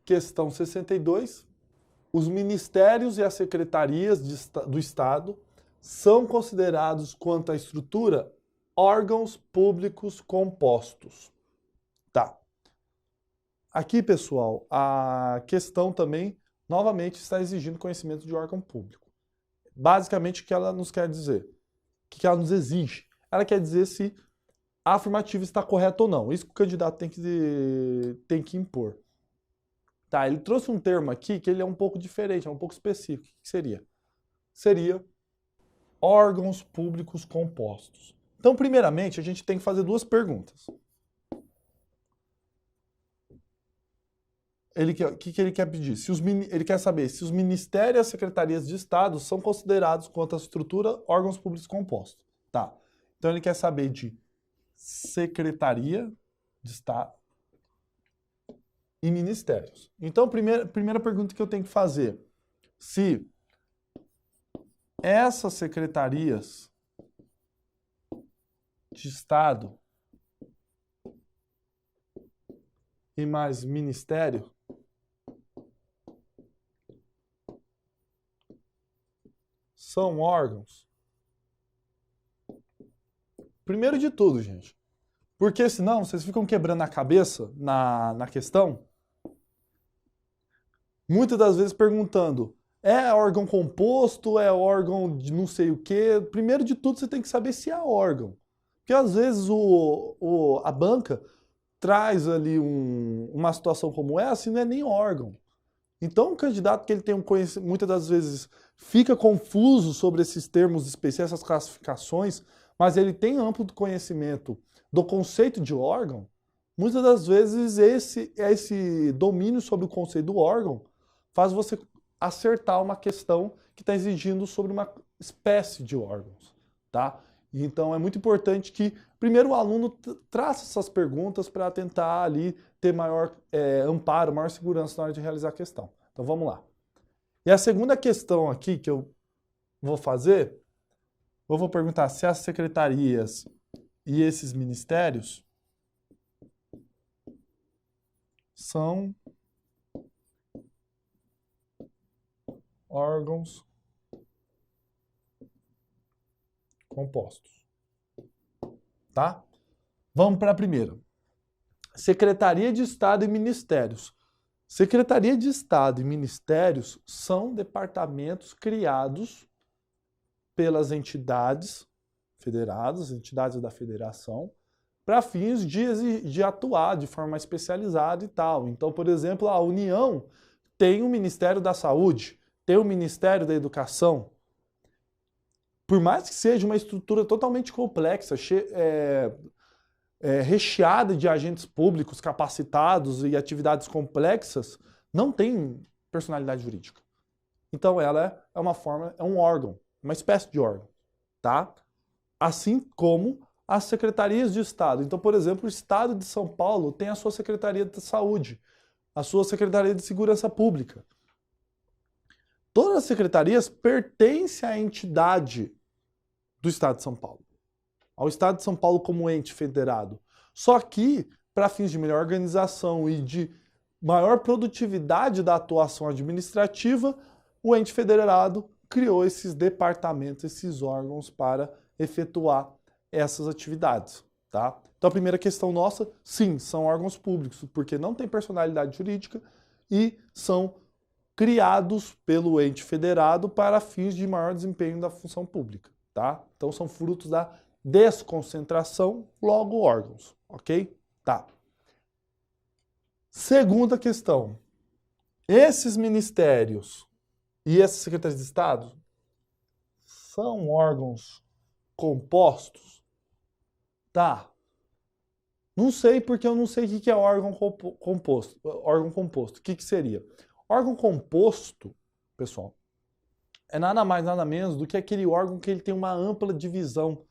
Questão 62. Os ministérios e as secretarias do Estado são considerados, quanto à estrutura, órgãos públicos compostos. Tá. Aqui, pessoal, a questão também, novamente, está exigindo conhecimento de órgão público. Basicamente, o que ela nos quer dizer? O que ela nos exige? Ela quer dizer se a afirmativa está correta ou não. Isso que o candidato tem que impor. Tá, ele trouxe um termo aqui que ele é um pouco diferente, é um pouco específico. O que seria? Seria órgãos públicos compostos. Então, primeiramente, a gente tem que fazer duas perguntas. O que ele quer pedir? Ele quer saber se os ministérios e as secretarias de Estado são considerados, quanto à estrutura, órgãos públicos compostos. Tá. Então, ele quer saber de secretaria de Estado e ministérios. Então, primeira pergunta que eu tenho que fazer: se essas secretarias de Estado e mais ministério são órgãos? Primeiro de tudo, gente, porque senão vocês ficam quebrando a cabeça na questão, muitas das vezes perguntando, é órgão composto, é órgão de não sei o quê? Primeiro de tudo, você tem que saber se é órgão. Porque às vezes a banca traz ali uma situação como essa e não é nem órgão. Então, o candidato que ele tem um conhecimento, muitas das vezes fica confuso sobre esses termos especiais, essas classificações, mas ele tem amplo conhecimento do conceito de órgão. Muitas das vezes esse domínio sobre o conceito do órgão faz você acertar uma questão que está exigindo sobre uma espécie de órgãos, tá? Então é muito importante que primeiro o aluno traça essas perguntas para tentar ali ter maior amparo, maior segurança na hora de realizar a questão. Então vamos lá. E a segunda questão aqui que eu vou fazer, eu vou perguntar se as secretarias e esses ministérios são órgãos compostos. Tá? Vamos para a primeira. Secretaria de Estado e Ministérios. Secretaria de Estado e Ministérios são departamentos criados pelas entidades federadas, entidades da federação, para fins de atuar de forma especializada e tal. Então, por exemplo, a União tem o Ministério da Saúde, tem o Ministério da Educação. Por mais que seja uma estrutura totalmente complexa, recheada de agentes públicos capacitados e atividades complexas, não tem personalidade jurídica. Então ela é um órgão, uma espécie de órgão, tá? Assim como as secretarias de Estado. Então, por exemplo, o Estado de São Paulo tem a sua Secretaria de Saúde, a sua Secretaria de Segurança Pública. Todas as secretarias pertencem à entidade do Estado de São Paulo, ao Estado de São Paulo como ente federado. Só que, para fins de melhor organização e de maior produtividade da atuação administrativa, o ente federado criou esses departamentos, esses órgãos para efetuar essas atividades. Tá? Então a primeira questão nossa, sim, são órgãos públicos, porque não tem personalidade jurídica e são criados pelo ente federado para fins de maior desempenho da função pública. Tá? Então são frutos da desconcentração, logo órgãos, ok? Tá. Segunda questão. Esses ministérios e essas secretarias de Estado são órgãos compostos? Tá. Não sei porque eu não sei o que é órgão composto. Órgão composto. O que seria? Órgão composto, pessoal, é nada mais, nada menos do que aquele órgão que ele tem uma ampla divisão,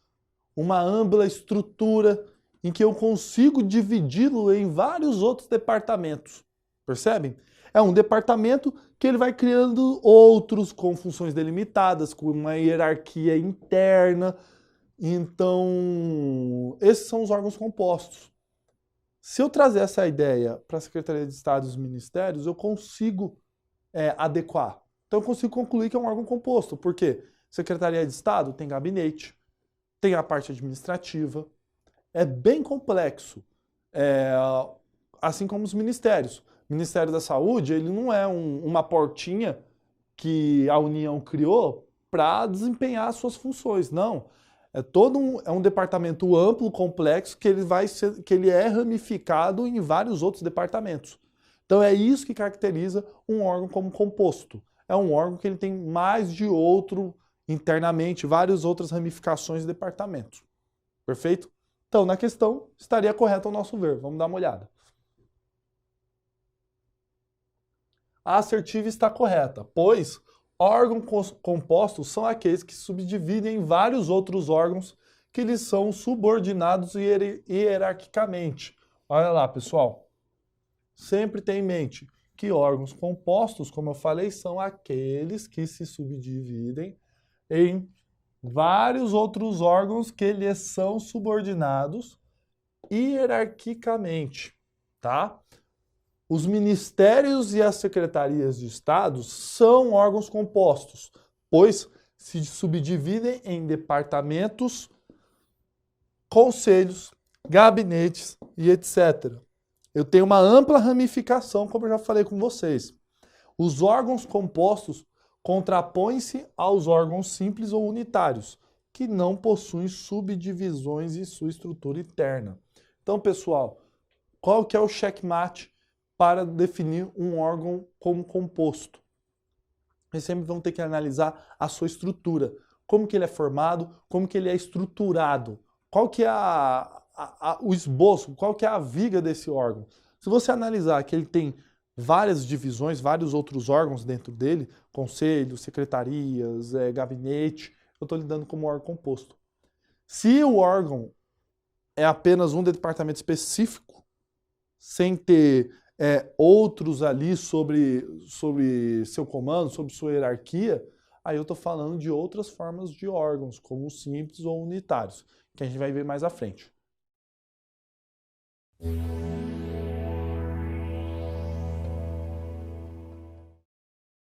uma ampla estrutura em que eu consigo dividi-lo em vários outros departamentos. Percebem? É um departamento que ele vai criando outros com funções delimitadas, com uma hierarquia interna. Então, esses são os órgãos compostos. Se eu trazer essa ideia para a Secretaria de Estado e os ministérios, eu consigo adequar. Então, eu consigo concluir que é um órgão composto, porque Secretaria de Estado tem gabinete, tem a parte administrativa, é bem complexo, assim como os ministérios. O Ministério da Saúde, ele não é uma portinha que a União criou para desempenhar as suas funções, não. É um departamento amplo, complexo, que ele é ramificado em vários outros departamentos. Então é isso que caracteriza um órgão como composto. É um órgão que ele tem mais de outro internamente, várias outras ramificações de departamentos. Perfeito? Então, na questão, estaria correto ao nosso ver. Vamos dar uma olhada. A assertiva está correta, pois órgãos compostos são aqueles que subdividem em vários outros órgãos que lhes são subordinados hierarquicamente. Olha lá, pessoal. Sempre tenha em mente que órgãos compostos, como eu falei, são aqueles que se subdividem em vários outros órgãos que lhes são subordinados hierarquicamente, tá? Os ministérios e as secretarias de Estado são órgãos compostos, pois se subdividem em departamentos, conselhos, gabinetes e etc. Eu tenho uma ampla ramificação, como eu já falei com vocês. Os órgãos compostos contrapõem-se aos órgãos simples ou unitários, que não possuem subdivisões em sua estrutura interna. Então, pessoal, qual que é o checkmate para definir um órgão como composto? Vocês sempre vão ter que analisar a sua estrutura, como que ele é formado, como que ele é estruturado, qual que é o esboço, qual que é a viga desse órgão. Se você analisar que ele tem várias divisões, vários outros órgãos dentro dele, conselhos, secretarias, gabinete, eu estou lidando como órgão composto. Se o órgão é apenas um departamento específico, sem ter outros ali sobre seu comando, sobre sua hierarquia, aí eu estou falando de outras formas de órgãos, como simples ou unitários, que a gente vai ver mais à frente.